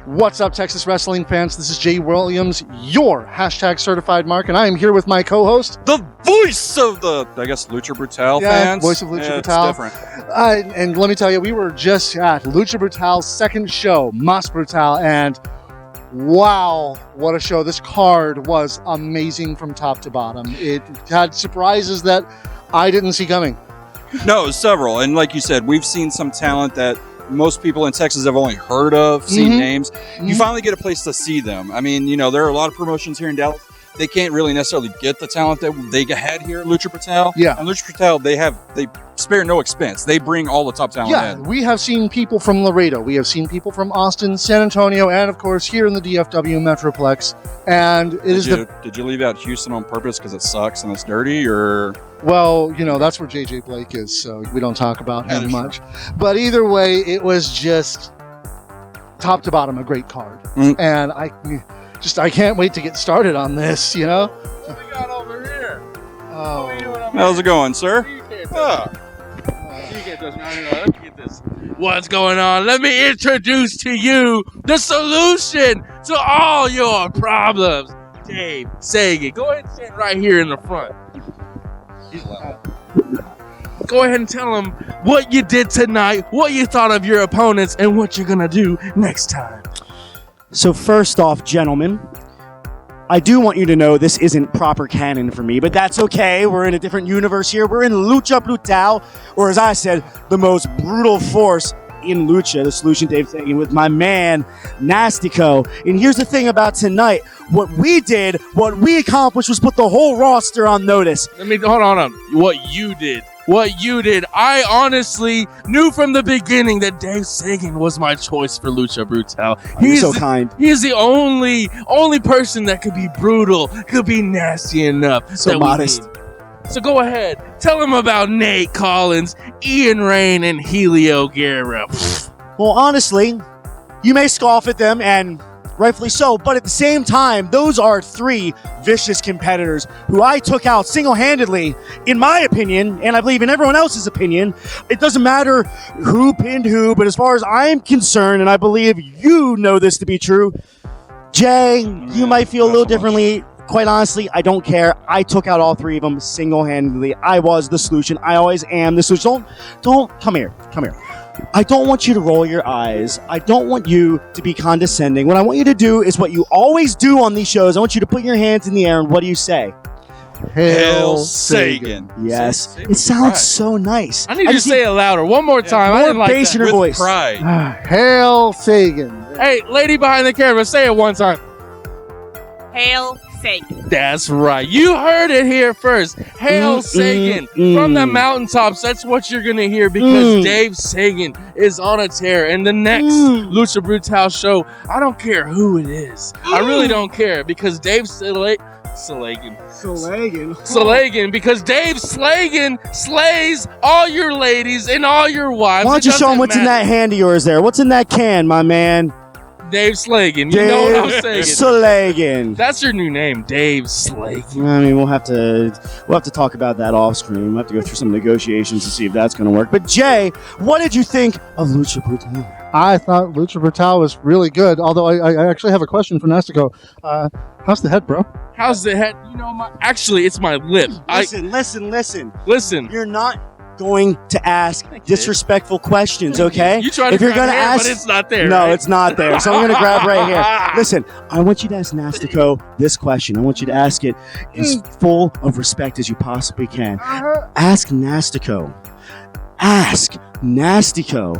What's up, Texas wrestling fans? This is Jay Williams, your hashtag certified mark, and I am here with my co-host, the voice of the, I guess, Lucha Brutal fans. Voice of Lucha Brutal. It's different. And let me tell you, we were just at Lucha Brutal's second show, Mas Brutal, and wow, what a show. This card was amazing from top to bottom. It had surprises that I didn't see coming. No, several. And like you said, we've seen some talent that most people in Texas have only heard of, seen names. You finally get a place to see them. I mean, you know, there are a lot of promotions here in Dallas. They can't really necessarily get the talent that they had here at Lucha Brutal. Yeah. And Lucha Brutal, they spare no expense. They bring all the top talent in. We have seen people from Laredo. We have seen people from Austin, San Antonio, and of course here in the DFW Metroplex. And Did you leave out Houston on purpose because it sucks and it's dirty, or? Well, you know, that's where JJ Blake is, so we don't talk about him much. But either way, it was just top to bottom a great card. And I can't wait to get started on this, you know? What we got over here? Oh. How's it going, sir? You can't touch me. Let me get this. What's going on? Let me introduce to you the solution to all your problems. Dave Sagan. Go ahead and stand right here in the front. He's loud. Go ahead and tell him what you did tonight, what you thought of your opponents, and what you're going to do next time. So first off, gentlemen, I do want you to know this isn't proper canon for me, but that's okay. We're in a different universe here. We're in Lucha Brutal, or as I said, the most brutal force in Lucha, the Solution Dave Sagan, with my man, Nastico. And here's the thing about tonight. What we accomplished was put the whole roster on notice. Hold on. What you did. I honestly knew from the beginning that Dave Sagan was my choice for Lucha Brutal. He's so kind. He is the only person that could be brutal, could be nasty enough. So modest. So go ahead, tell him about Nate Collins, Ian Rain, and Helio Guerra. Well, honestly, you may scoff at them, and rightfully so, but at the same time, those are three vicious competitors who I took out single-handedly, in my opinion, and I believe in everyone else's opinion. It doesn't matter who pinned who, but as far as I'm concerned, and I believe you know this to be true, Jay, you might feel a little differently. Quite honestly, I don't care. I took out all three of them single-handedly. I was the solution. I always am the solution. Don't come here. I don't want you to roll your eyes. I don't want you to be condescending. What I want you to do is what you always do on these shows. I want you to put your hands in the air, and what do you say? Hail Sagan. Yes. It sounds so nice. I need you to say it louder. One more time. I didn't like bass in that. your voice. Pride. Hail Sagan. Hey, lady behind the camera, say it one time. Hail Sagan. That's right. You heard it here first. Hail Sagan. From the mountaintops, that's what you're going to hear, because Dave Sagan is on a tear. And the next Lucha Brutal show, I don't care who it is. I really don't care, because Dave Slagan, because Dave Slagan slays all your ladies and all your wives. Why don't you show them what's in that hand of yours there? What's in that can, my man? Dave Slagan. You know what I'm saying? Slagan. That's your new name, Dave Slagan. I mean, we'll have to talk about that off screen. We'll have to go through some negotiations to see if that's going to work. But Jay, what did you think of Lucha Brutal? I thought Lucha Brutal was really good, although I actually have a question for Nastico. How's the head, bro? How's the head? You know, actually, it's my lip. Listen. You're not going to ask disrespectful questions, okay? You try to grab your hair, but it's not there. No, right? It's not there. So I'm going to grab right here. Listen, I want you to ask Nastico this question. I want you to ask it as full of respect as you possibly can. Ask Nastico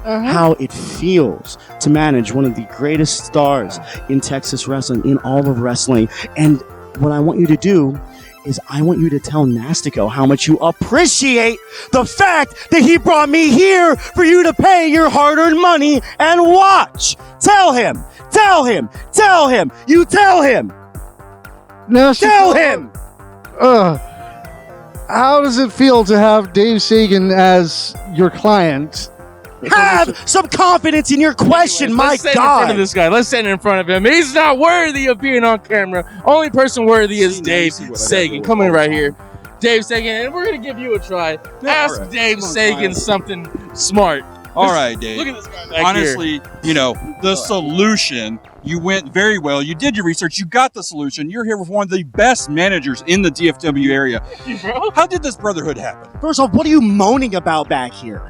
how it feels to manage one of the greatest stars in Texas wrestling, in all of wrestling. And what I want you to do is I want you to tell Nastico how much you appreciate the fact that he brought me here for you to pay your hard-earned money and watch. Tell him. You tell him. Nastico, tell him. How does it feel to have Dave Sagan as your client? Have some confidence in your question, my let's stand God. in front of this guy. Let's stand in front of him. He's not worthy of being on camera. Only person worthy is Dave Sagan. Come in right here. Dave Sagan, and we're going to give you a try. Ask Dave Sagan something smart. All right, Dave. Look at this guy back Honestly, you know, the solution You went very well. You did your research. You got the solution. You're here with one of the best managers in the DFW area. How did this brotherhood happen? First off, what are you moaning about back here?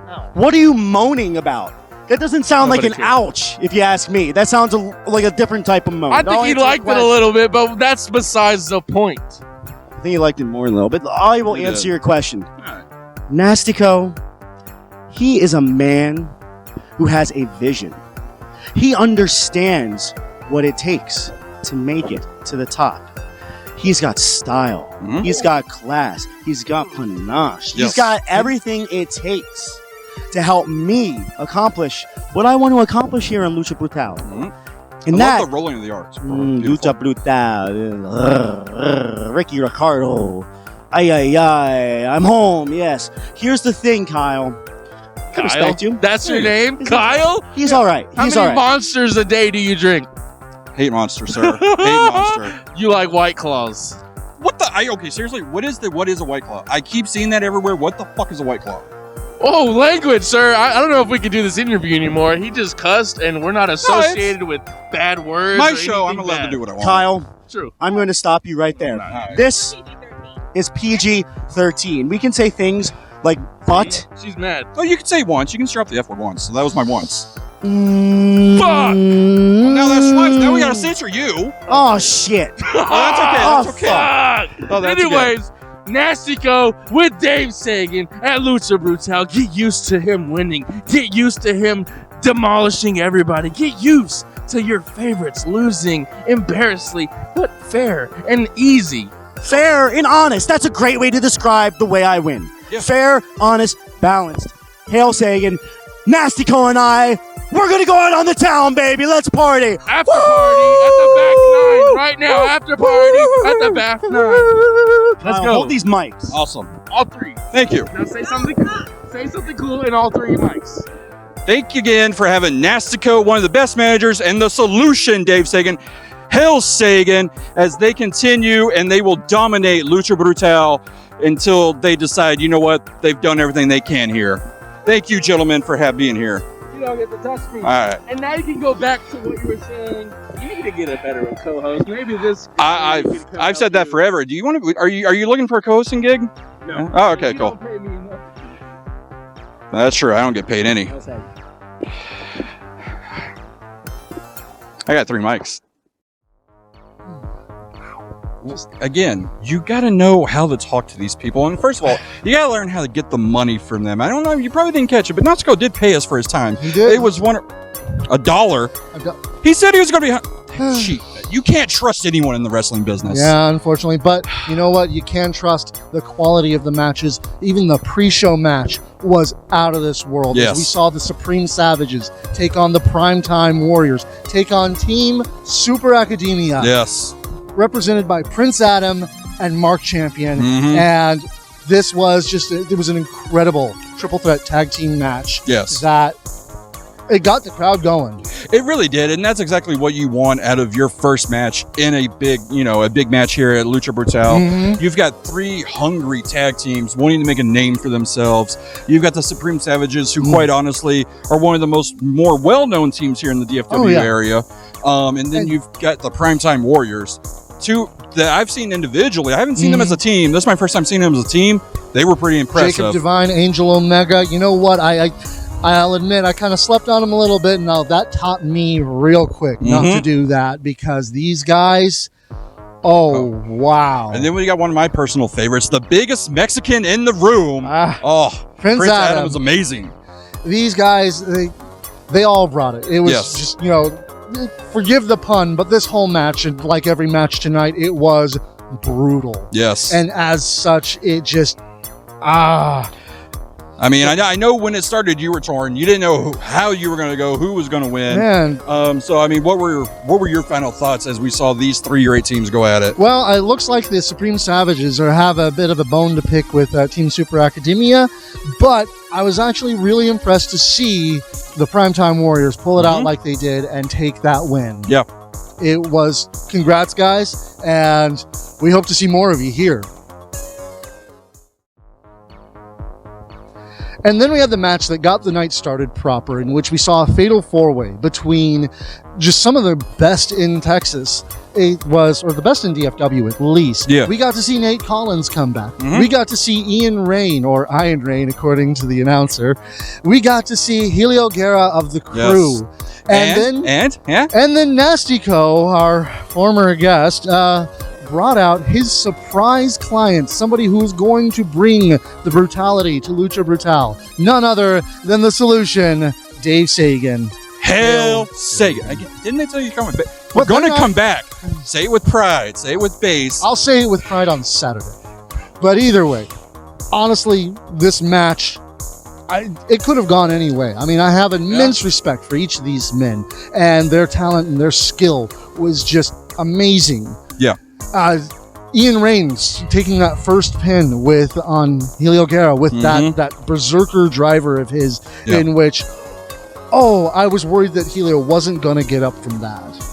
Oh. What are you moaning about? That doesn't sound like Nobody an cares. ouch, if you ask me. That sounds like a different type of moan. I think he liked it a little bit, but that's besides the point. I think he liked it more than a little bit. I will He answer did. your question. Alright. Nastico, he is a man who has a vision. He understands what it takes to make it to the top. He's got style. Mhm. He's got class. He's got panache. He's Yes. got everything it takes to help me accomplish what I want to accomplish here in Lucha Brutal. Mhm. And I that love the rolling of the R's. Lucha Brutal, Ricky Ricardo, ay, I'm home, yes. Here's the thing, Kyle. I respect you. That's your name? Kyle? He's all right. How He's many all right. monsters a day do you drink? Hate monster, sir. Hate monster. You like White Claws. What the? Okay, seriously, what is a White Claw? I keep seeing that everywhere. What the fuck is a White Claw? Oh, language, sir. I don't know if we can do this interview anymore. He just cussed, and we're not associated with bad words. My or show, I'm anything allowed bad. to do what I want. Kyle, True. I'm going to stop you right there. Alright. This PG-13. is PG-13. We can say things like butt. She's mad. Oh, you can say once. You can drop the F word once. So that was my once. Fuck! Well, now that's twice. Now we gotta censor you. Oh, shit. Oh, that's okay. Oh, That's okay. Fuck! Oh, that's Anyways, Nastico with Dave Sagan at Lucha Brutal. Get used to him winning. Get used to him demolishing everybody. Get used to your favorites losing embarrassingly, but fair and easy. Fair and honest. That's a great way to describe the way I win. Yeah. Fair, honest, balanced. Hail Sagan, Nastico and I, we're going to go out on the town, baby. Let's party. After party at the back nine right now. After party at the back nine. Let's Kyle, go. Hold these mics. Awesome. All three. Thank you. Now say something. Say something cool in all three mics. Thank you again for having Nastico, one of the best managers, and the solution, Dave Sagan. Hail Sagan, as they continue and they will dominate Lucha Brutal until they decide, you know what, they've done everything they can here. Thank you, gentlemen, for being here. You don't get to touch me. All right. And now you can go back to what you were saying. You need to get a better co-host. Maybe this. I've said that forever. Do you want to? Are you looking for a co-hosting gig? No. Oh, okay, You cool. don't pay me enough. That's true. I don't get paid any. I got 3 mics. Again, you got to know how to talk to these people. And first of all, you got to learn how to get the money from them. I don't know. You probably didn't catch it, but Natsuko did pay us for his time. He did. It was $1. He said he was going to be. Cheap. You can't trust anyone in the wrestling business. Yeah, unfortunately. But you know what? You can trust the quality of the matches. Even the pre-show match was out of this world. Yes. As we saw the Supreme Savages take on the Primetime Warriors, take on Team Super Academia, Yes. represented by Prince Adam and Mark Champion. Mhm. And this was it was an incredible triple threat tag team match. Yes. That it got the crowd going. It really did, and that's exactly what you want out of your first match in a big match here at Lucha Brutal. Mhm. You've got 3 hungry tag teams wanting to make a name for themselves. You've got the Supreme Savages, who quite honestly are one of the more well-known teams here in the DFW Oh, yeah. area. And then you've got the Primetime Warriors, 2 that I've seen individually. I haven't seen them as a team. This is my first time seeing them as a team. They were pretty impressive. Jacob Divine, Angel Omega. You know what? I'll admit I kind of slept on them a little bit. Now that taught me real quick not to do that, because these guys. Oh, wow! And then we got one of my personal favorites, the biggest Mexican in the room. Prince Adam was amazing. These guys, they all brought it. It was just, forgive the pun, but this whole match, and like every match tonight, it was brutal. Yes. And as such, it just, I mean, I know when it started, you were torn. You didn't know how you were going to go, who was going to win. Man. So, I mean, what were your final thoughts as we saw these 3 great teams go at it? Well, it looks like the Supreme Savages have a bit of a bone to pick with Team Super Academia, but I was actually really impressed to see the Primetime Warriors pull it out like they did and take that win. Yeah. It was, congrats, guys, and we hope to see more of you here. And then we had the match that got the night started proper, in which we saw a fatal four-way between just some of the best in Texas. It was, or the best in DFW at least. Yeah. We got to see Nate Collins come back. Mhm. We got to see Ian Rain, or Iron Rain, according to the announcer. We got to see Helio Guerra of the Crew. And then Nastico, our former guest, brought out his surprise client, somebody who's going to bring the brutality to Lucha Brutal. None other than the Solution, Dave Sagan. Hail Sagan. Again, didn't they tell you coming back? We're But going to they're come back. Say it with pride. Say it with bass. I'll say it with pride on Saturday. But either way, honestly, this match, it could have gone any way. I mean, I have immense respect for each of these men, and their talent and their skill was just amazing. Yeah. Ian Rains taking that first pin on Helio Guerra with that berserker driver of his, in which, I was worried that Helio wasn't going to get up from that.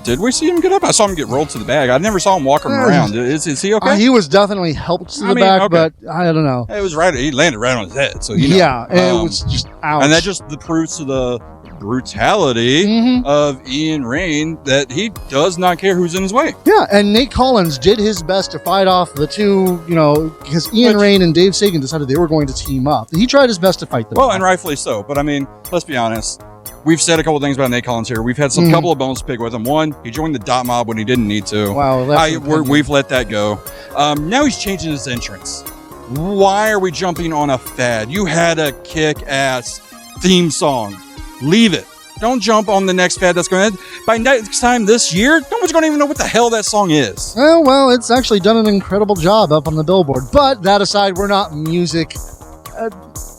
Did we see him get up? I saw him get rolled to the bag. I never saw him walking around. Is he okay? He was definitely helped to the back, but I don't know. It was right. He landed right on his head. So you know. Yeah, it was just ouch. And that just proves to the brutality of Ian Rain that he does not care who's in his way. Yeah, and Nate Collins did his best to fight off the two, because Ian Rain and Dave Sagan decided they were going to team up. He tried his best to fight them. Well, and rightfully so. But I mean, let's be honest. We've said a couple things about Nate Collins here. We've had some couple of bones to pick with him. One, he joined the dot mob when he didn't need to. Wow, we've let that go. Now he's changing his entrance. Why are we jumping on a fad? You had a kick-ass theme song. Leave it. Don't jump on the next fad that's going to... By next time this year, no one's going to even know what the hell that song is. Oh, well, it's actually done an incredible job up on the billboard. But that aside, we're not music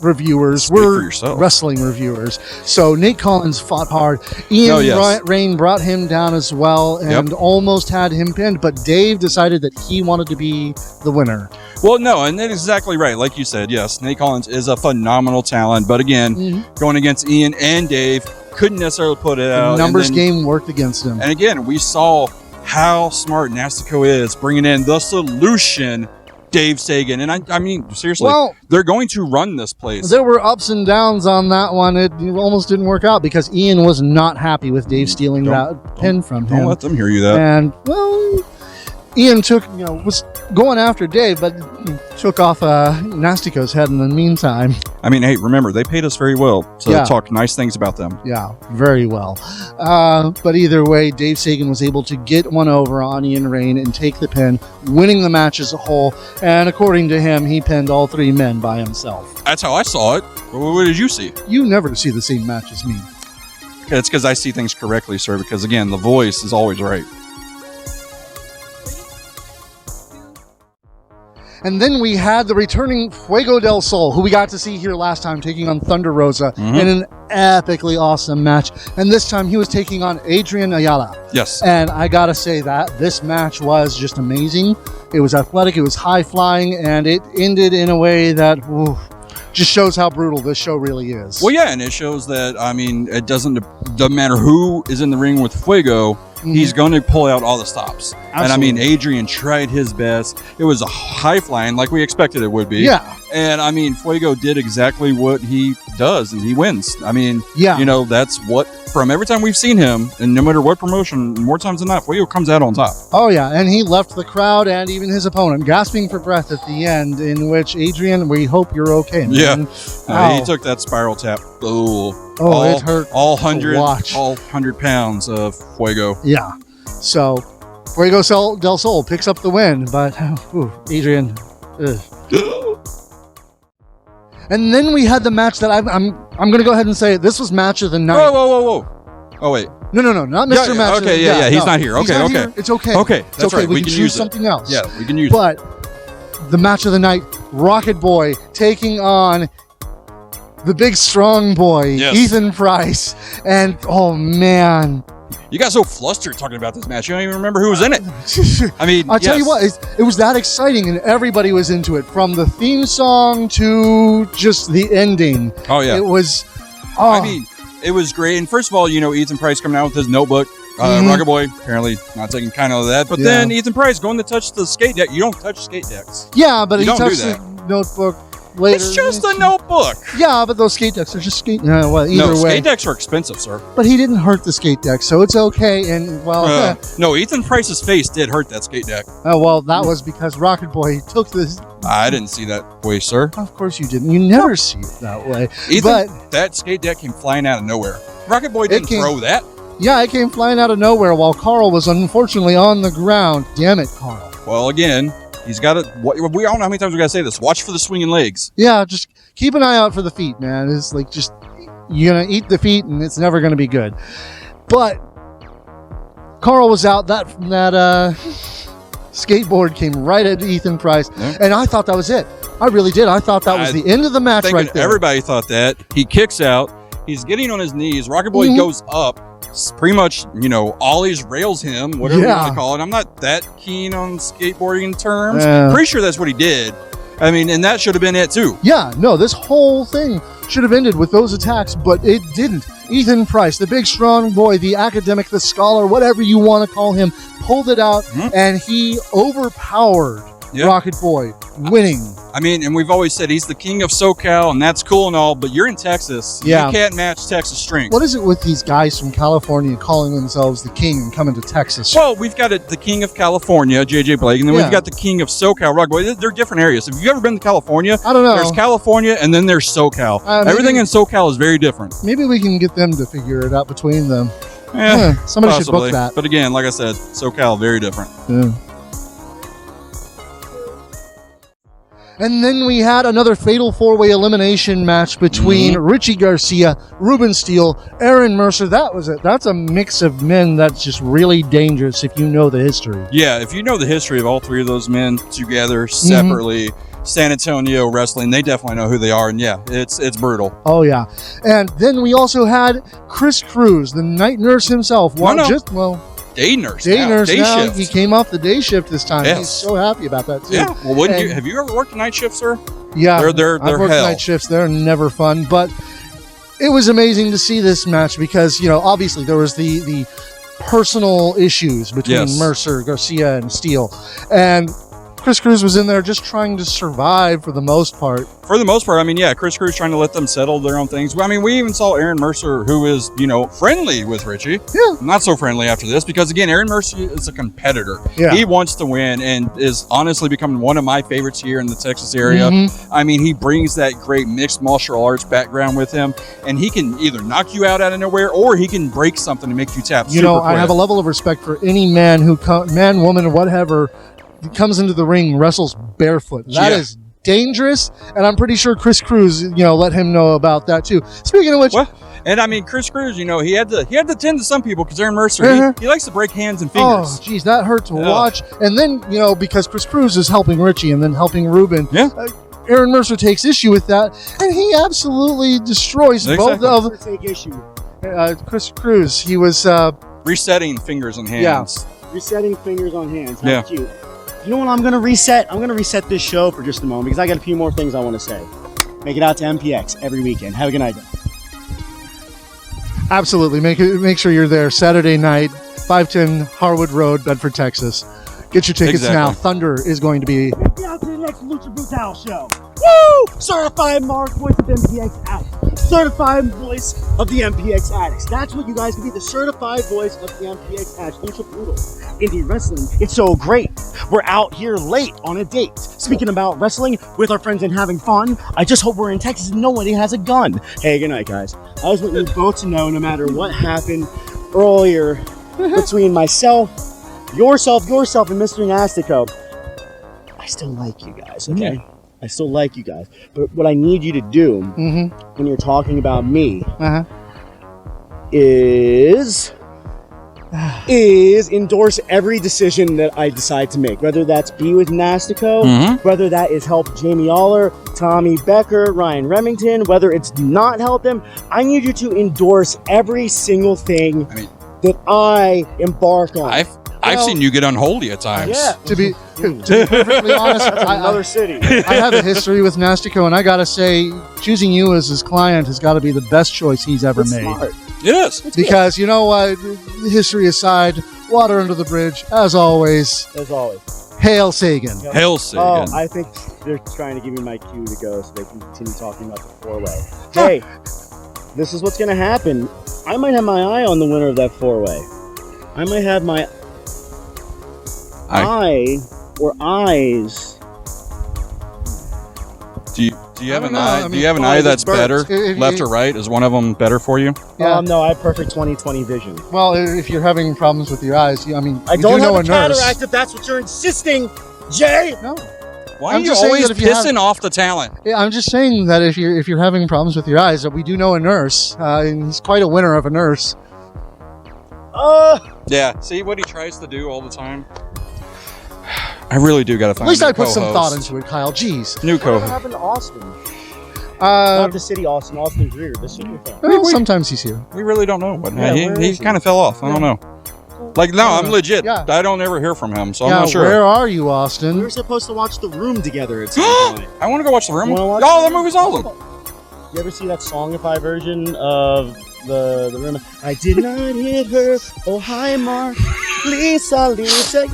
reviewers. Speak we're for yourself. Wrestling reviewers. So Nate Collins fought hard. Ian Rain brought him down as well and almost had him pinned, but Dave decided that he wanted to be the winner. Well, no, and that's exactly right. Like you said, yes, Nate Collins is a phenomenal talent, but again, going against Ian and Dave, couldn't necessarily put it out. The numbers game worked against him. And again, we saw how smart Nastico is, bringing in the Solution, Dave Sagan. And I mean, seriously, they're going to run this place. There were ups and downs on that one. It almost didn't work out because Ian was not happy with Dave stealing that pin from him. Don't let them hear you that. And, well, Ian was going after Dave, but took off Nastico's head in the meantime. I mean, hey, remember, they paid us very well to talk nice things about them. Yeah, very well. But either way, Dave Sagan was able to get one over on Ian Rain and take the pin, winning the match as a whole. And according to him, he pinned all three men by himself. That's how I saw it. What did you see? You never see the same match as me. It's because I see things correctly, sir, because, again, the voice is always right. And then we had the returning Wego del Sol, who we got to see here last time, taking on Thunder Rosa in an epically awesome match. And this time he was taking on Adrian Ayala. Yes. And I gotta say that this match was just amazing. It was athletic, it was high flying, and it ended in a way that just shows how brutal this show really is. Well, yeah, and it shows that, I mean, it doesn't matter who is in the ring with Wego, he's going to pull out all the stops. Absolutely. And I mean, Adrian tried his best. It was a high flying like we expected it would be. Yeah. And I mean, Wego did exactly what he does, and he wins. I mean, that's what, from every time we've seen him, and no matter what promotion, more times than not, Wego comes out on top. Oh, yeah, and he left the crowd and even his opponent gasping for breath at the end, in which, Adrian, we hope you're okay, man. Yeah. He took that spiral tap. It hurt all 100 pounds of Wego. Yeah. So, Wego del Sol picks up the win, but Adrian. And then we had the match that I'm going to go ahead and say this was match of the night. Whoa. Oh, wait. No, not Mr. Match. Okay, he's not here. Okay. It's okay. Okay, that's it's okay. right. We can use choose something else. Yeah, we can use it. But the match of the night, Rocket Boy taking on the big strong boy, Ethan Price. And, oh, man. You got so flustered talking about this match. You don't even remember who was in it. I mean, I'll tell you what, it was that exciting, and everybody was into it, from the theme song to just the ending. Oh, yeah. It was... I mean, it was great. And first of all, Ethan Price coming out with his notebook. Rocket Boy, apparently not taking kind of that. But then Ethan Price going to touch the skate deck. You don't touch skate decks. Yeah, but he touched the notebook. later. It's just a notebook. Yeah, but those skate decks are just skate. Well, either way. Skate decks are expensive, sir. But he didn't hurt the skate deck, so it's okay. And well, No, Ethan Price's face did hurt that skate deck. well, that was because Rocket Boy took this. I didn't see that way, sir. Of course you didn't. You never see it that way. Ethan, But that skate deck came flying out of nowhere. Rocket Boy didn't throw that. yeah, it came flying out of nowhere while Carl was unfortunately on the ground. Damn it, Carl. Well, again, he's got to. We all know how many times we got to say this. Watch for the swinging legs. Yeah, just keep an eye out for the feet, man. It's like just you're gonna eat the feet, and it's never gonna be good. But Carl was out. That skateboard came right at Ethan Price, and I thought that was it. I really did. I thought that was the end of the match right there. Everybody thought that. He kicks out. He's getting on his knees. Rocket Boy goes up. Pretty much, ollies, rails him, whatever you want to call it. I'm not that keen on skateboarding terms. Pretty sure that's what he did. I mean, and that should have been it too. Yeah, no, this whole thing should have ended with those attacks, but it didn't. Ethan Price, the big strong boy, the academic, the scholar, whatever you want to call him, pulled it out, and he overpowered Rocket Boy, winning. I mean, and we've always said he's the king of SoCal, and that's cool and all, but you're in Texas. You can't match Texas strength. What is it with these guys from California calling themselves the king and coming to Texas? Well, we've got the king of California, JJ Blake, and then we've got the king of SoCal, Rocket Boy. They're different areas. Have you ever been to California? I don't know. There's California, and then there's SoCal. Everything in SoCal is very different. Maybe we can get them to figure it out between them. possibly. Somebody should book that. But again, like I said, SoCal, very different. Yeah. And then we had another fatal four-way elimination match between Richie Garcia, Ruben Steele, Aaron Mercer. That's a mix of men that's just really dangerous if you know the history. Yeah, if you know the history of all three of those men together, separately, San Antonio wrestling, they definitely know who they are. And yeah, it's brutal. Oh, yeah. And then we also had Chris Cruz, the night nurse himself. Day nurse. Day nurse now. Shift. He came off the day shift this time. Yes. He's so happy about that too. Yeah. Well, wouldn't you? Have you ever worked a night shift, sir? Yeah. They're I've worked hell. night shifts. They're never fun. But it was amazing to see this match because, obviously there was the personal issues between Mercer, Garcia, and Steele. And Chris Cruz was in there just trying to survive for the most part. For the most part, I mean, Chris Cruz trying to let them settle their own things. I mean, we even saw Aaron Mercer, who is, friendly with Richie. Yeah. Not so friendly after this because, again, Aaron Mercer is a competitor. Yeah. He wants to win and is honestly becoming one of my favorites here in the Texas area. I mean, he brings that great mixed martial arts background with him, and he can either knock you out of nowhere or he can break something and make you tap super quick. I have a level of respect for any man man, woman, or whatever comes into the ring, wrestles barefoot. That is dangerous, and I'm pretty sure Chris Cruz, let him know about that too. Speaking of which, and I mean, Chris Cruz, he had to tend to some people because Aaron Mercer, he likes to break hands and fingers. Oh, geez, that hurt to watch. And then, because Chris Cruz is helping Richie and then helping Ruben. Yeah. Aaron Mercer takes issue with that, and he absolutely destroys both of them. Take issue. Chris Cruz, he was resetting fingers and hands. Yeah. Resetting fingers on hands. How cute. You know what I'm going to reset? I'm going to reset this show for just a moment because I got a few more things I want to say. Make it out to MPX every weekend. Have a good night, guys. Absolutely. Make sure you're there Saturday night, 510 Harwood Road, Bedford, Texas. Get your tickets now. Thunder is going to be... Get out to the next Lucha Brutal show. Woo! Certified Mark voice of MPX Addicts. Certified voice of the MPX Addicts. That's what you guys can be, the certified voice of the MPX Addicts. Lucha Brutal. Indie wrestling. It's so great. We're out here late on a date. Speaking about wrestling with our friends and having fun, I just hope we're in Texas and nobody has a gun. Hey, good night, guys. I just want you both to know, no matter what happened earlier between myself, yourself, and Mr. Nastico, I still like you guys, okay? Yeah. I still like you guys. But what I need you to do when you're talking about me is endorse every decision that I decide to make. Whether that's be with Nastico, whether that is help Jamie Aller, Tommy Becker, Ryan Remington, whether it's not help them, I need you to endorse every single thing that I embark on. I've seen you get unholy at times. Yeah. To be perfectly honest, another city. I have a history with Nastico, and I gotta say, choosing you as his client has got to be the best choice he's ever made. Smart. Yes. Because you know what, history aside, water under the bridge, as always. As always. Hail Sagan. Hail Sagan. Oh, I think They're trying to give me my cue to go so they can continue talking about the four-way. Hey, this is what's going to happen. I might have my eye on the winner of that four-way. I might have my eye or eyes. Do you have an eye? Do you have an eye that's better, left or right? Is one of them better for you? Yeah. No, I have perfect 20/20 vision. Well, if you're having problems with your eyes, I mean, I don't have a cataract if that's what you're insisting, Jay. No. Why are you always pissing off the talent? Yeah, I'm just saying that if you're having problems with your eyes, we do know a nurse, and he's quite a winner of a nurse. Yeah. See what he tries to do all the time. I really do got to find. At least I put co-host. some thought into it, Kyle. Jeez. New What co-host. happened to Austin? Not the city Austin. Austin Greer, the superfan. Well, sometimes he's here. We really don't know what. Yeah, he kind of fell off. I don't know. Like, no, I'm legit. Yeah. I don't ever hear from him, so Yeah, I'm not sure. where are you, We Austin? were supposed to watch The Room together at some point. I want to go watch The Room. Wanna watch Oh, that movie's awesome. You ever see that Songify version of the Room? I did not hit her. Oh, hi, Mark. Lisa, you're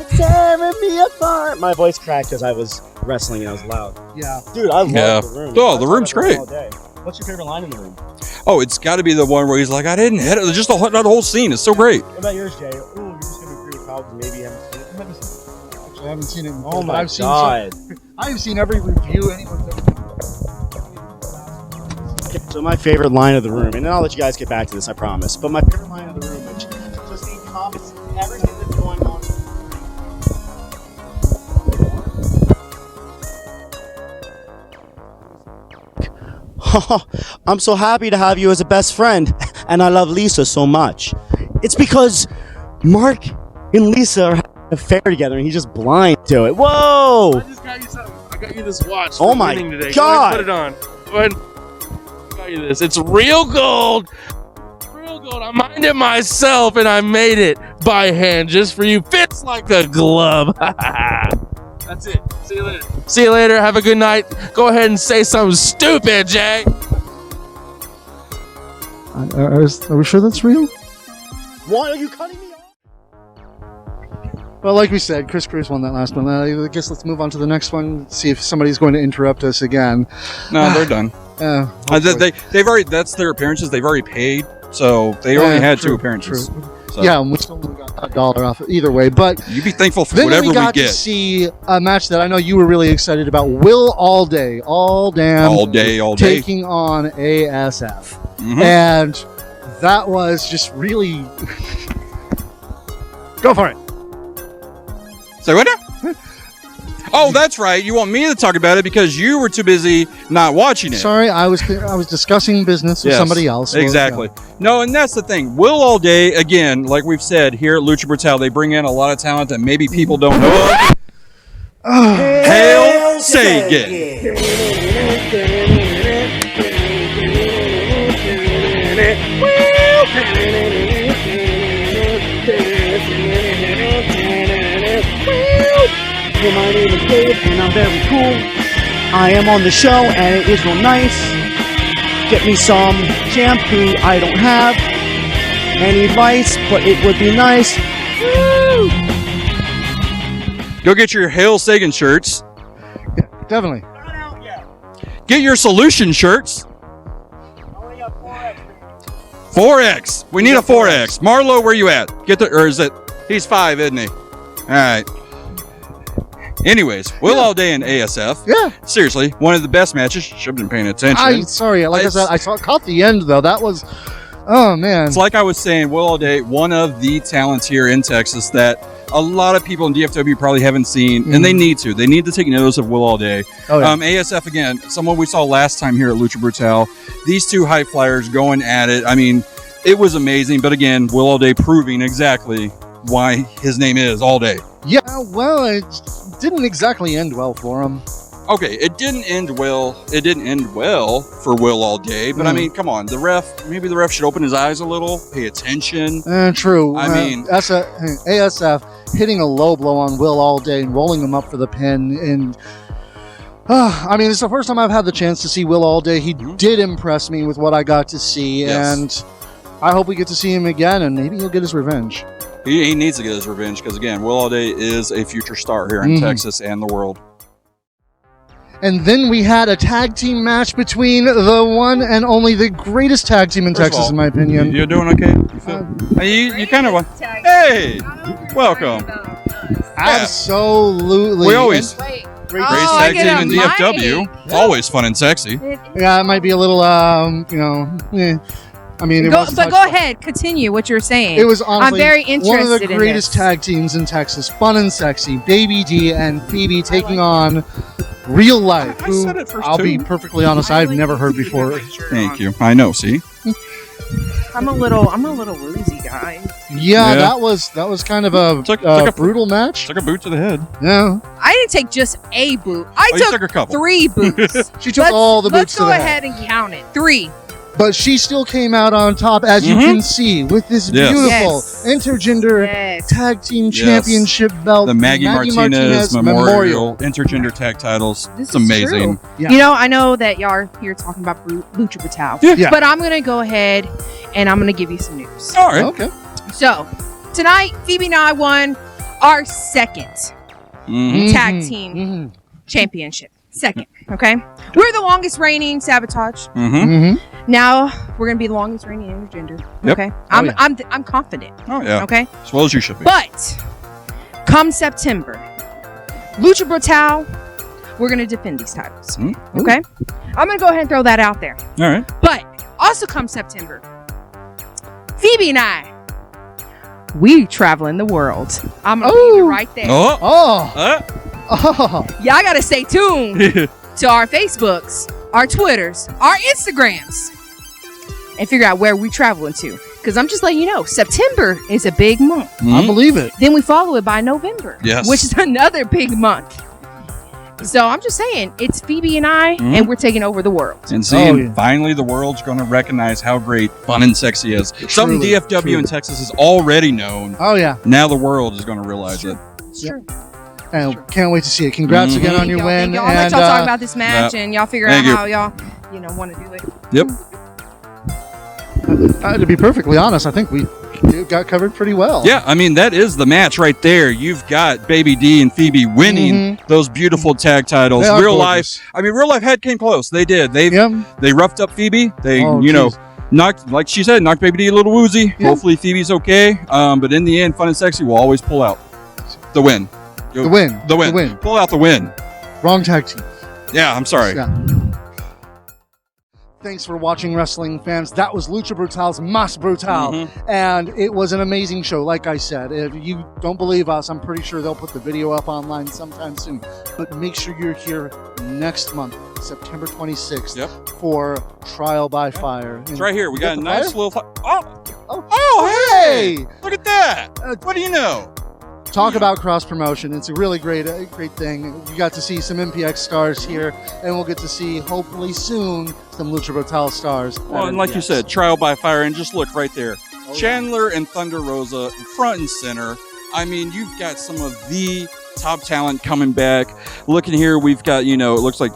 tearing me apart. My voice cracked because I was wrestling and I was loud. Yeah. Dude, I love Yeah. The Room. Oh, I The talk Room's about The Room great. all day. What's your favorite line in The Room? Oh, it's got to be the one where he's like, I didn't hit it. Just the whole scene is so great. What about yours, Jay? Oh, you're just going to agree with Kyle because maybe you haven't seen it. You haven't seen it. Actually, I haven't seen it. Oh, my I've God. I've seen every review anyone's ever done. So my favorite line of The Room, and then I'll let you guys get back to this, I promise. But my favorite line of The Room, which just encompasses everything that's going on. I'm so happy to have you as a best friend, and I love Lisa so much. It's because Mark and Lisa are having an affair together, and he's just blind to it. Whoa! I just got you something. I got you this watch. Oh for my winning today. God. Go ahead and put it on. Go ahead. I got you this. It's real gold. Real gold. I mined it myself, and I made it by hand just for you. Fits like a glove. That's it. See you later. See you later. Have a good night. Go ahead and say something stupid, Jay. Are we sure that's real? Why are you cutting me off? Well, like we said, Chris Cruz won that last one. I guess let's move on to the next one. See if somebody's going to interrupt us again. No, they're done. They've already. That's their appearances. They've already paid, so they only had true, 2 appearances. true. So. Yeah, and we still only got $1 off either way. But You be thankful for then whatever we got to get. see a match that I know you were really excited about. Will All Day All day. taking on ASF. Mhm. And that was just really... Go for it. Say what now? Oh, that's right. You want me to talk about it because you were too busy not watching it. Sorry, I was discussing business with Yes, somebody else. So, exactly. No, and that's the thing. Will All Day, again, like we've said here at Lucha Brutal, they bring in a lot of talent that maybe people don't know of. Hail Sagan! My name is Dave, and I'm very cool. I am on the show, and it is real nice. Get me some shampoo I don't have. Any advice, but it would be nice. Woo! Go get your Hail Sagan shirts. Definitely. Not out yet. Get your Solution shirts. I only got 4X. 4X. We need a 4X. Marlo, where you at? Or is it? He's 5, isn't he? All right. Anyways, Will All Day and ASF. Yeah. Seriously, one of the best matches. Should have been paying attention. Sorry, like I said, caught the end though. That was, oh man. It's like I was saying, Will All Day, one of the talents here in Texas that a lot of people in DFW probably haven't seen, and they need to. They need to take notice of Will All Day. Oh, yeah. ASF, again, someone we saw last time here at Lucha Brutal. These two high flyers going at it. I mean, it was amazing. But again, Will All Day proving exactly why his name is All Day. Yeah, well, it didn't exactly end well for him. Okay, it didn't end well. It didn't end well for Will All Day. But I mean, come on, maybe the ref should open his eyes a little, pay attention. True. I mean, ASF hitting a low blow on Will All Day and rolling him up for the pin. And I mean, it's the first time I've had the chance to see Will All Day. He did impress me with what I got to see, and I hope we get to see him again, and maybe he'll get his revenge. He needs to get his revenge because, again, Will All Day is a future star here in Texas and the world. And then we had a tag team match between the one and only the greatest tag team in First of Texas, all, in my opinion. You're doing okay? You feel? You kind of. Hey, welcome. Absolutely. We always Wait. Great great Oh, tag I get team in a DFW. Always fun and sexy. Yeah, it might be a little, I mean, Go ahead, continue what you're saying. It was honestly I'm very one of interested the in greatest this. tag teams in Texas. Fun and sexy. Baby D and Phoebe taking on Real Life. I Who, said it first, I'll too. be perfectly honest, I've never heard before. Thank you. I know. See. I'm a little woozy, guys. Yeah, Yeah. that was kind of a Took a- brutal match. Took a boot to the head. Yeah, I didn't take just a boot. I Oh, you took a couple. 3 boots. she took all the boots Let's to go the head. ahead and count it. 3. But she still came out on top, as you can see, with this Yes. beautiful Yes. intergender Yes. tag team Yes. championship belt. The Maggie Martinez Memorial intergender tag titles. This It's is amazing. true. Yeah. You know, I know that y'all are here talking about Lucha Brutal. Yeah. But I'm going to go ahead and I'm going to give you some news. All right. Okay. So, tonight, Phoebe and I won our second Mhm. tag team Mhm. championship. Second, okay? We're the longest reigning Sabotage. Mhm. Mhm. Now we're gonna be the longest reigning intergender. Yep. Okay, I'm yeah. I'm confident. Oh yeah. Okay, As well as you should be. but come September, Lucha Brutal, we're gonna defend these titles. Mm. Okay, I'm gonna go ahead and throw that out there. All right. But also come September, Phoebe and I, we traveling the world. I'm gonna leave it right there. Oh. Oh. Oh. Y'all gotta stay tuned to our Facebooks, our Twitters, our Instagrams, and figure out where we traveling to. Because I'm just letting you know, September is a big month. I Mhm. believe it. Then we follow it by November, Yes. which is another big month. So I'm just saying, it's Phoebe and I, Mhm. and we're taking over the world. And seeing Oh, yeah. finally the world's going to recognize how great fun and sexy is. Something Truly, DFW in Texas is already known. Oh yeah. Now the world is going to realize it. It's Yep. true. And can't wait to see it. Congrats Mhm. again on your Y'all, win. I'll let And y'all talk about this match, and y'all figure out Thank you. how y'all, want to do it. Yep. to be perfectly honest, I think we got covered pretty well. Yeah, I mean, that is the match right there. You've got Baby D and Phoebe winning those beautiful tag titles. They are Real gorgeous. life. I mean, Real Life had came close. They did. They Yep. roughed up Phoebe. They, Oh, knocked, like she said, knocked Baby D a little woozy. Yeah. Hopefully Phoebe's okay. But in the end, Fun and Sexy will always pull out the win. The win. The win. The win. Pull out the win. Wrong tag team. Yeah, I'm sorry. Yeah. Thanks for watching, wrestling fans. That was Lucha Brutal's Mas Brutal. Mhm. And it was an amazing show, like I said. If you don't believe us, I'm pretty sure they'll put the video up online sometime soon. But make sure you're here next month, September 26th, Yep. for Trial by Fire. It's right here. We got a the nice fire? little. Oh, Oh, hey! hey! Look at that. Uh, What do you know? Talk about cross promotion. It's a really great thing. We got to see some MPX stars here, and we'll get to see, hopefully soon, some Lucha Brutal stars. Well, at and like you MPX. said, Trial by Fire, and just look right there. Oh, yeah. Chandler and Thunder Rosa front and center. I mean, you've got some of the top talent coming back. Looking here, we've got, it looks like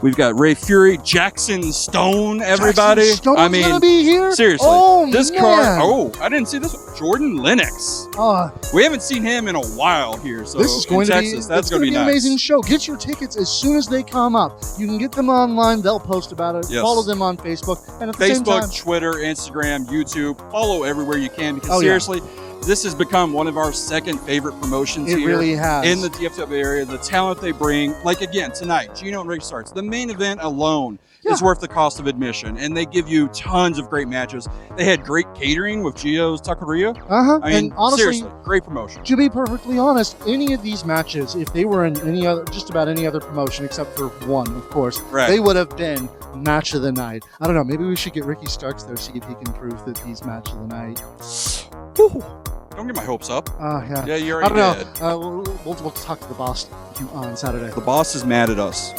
we've got Ray Fury, Jackson Stone, everybody. Jackson Stone's I mean, gonna be here. seriously, Oh, this man. card. Oh, I didn't see this one. Jordan Lennox. We haven't seen him in a while here. So this is going in to Texas, be. that's going to be an nice. amazing show. Get your tickets as soon as they come up. You can get them online. They'll post about it. Yes. Follow them on Facebook and at the same time. Facebook, Twitter, Instagram, YouTube. Follow everywhere you can because Oh, yeah. seriously, this has become one of our second favorite promotions It here really has. in the DFW area. The talent they bring, like again tonight, Gino and Rick starts. The main event alone is worth the cost of admission, and they give you tons of great matches. They had great catering with Gio's Taqueria. Uh-huh. I mean, And honestly, seriously, great promotion. to be perfectly honest, any of these matches, if they were in just about any other promotion except for one, of course, Right. they would have been match of the night. I don't know. Maybe we should get Ricky Starks there, see if he can prove that he's match of the night. Don't get my hopes up. Yeah. Yeah, you I already don't did. know. We'll talk to the boss on Saturday. The boss is mad at us.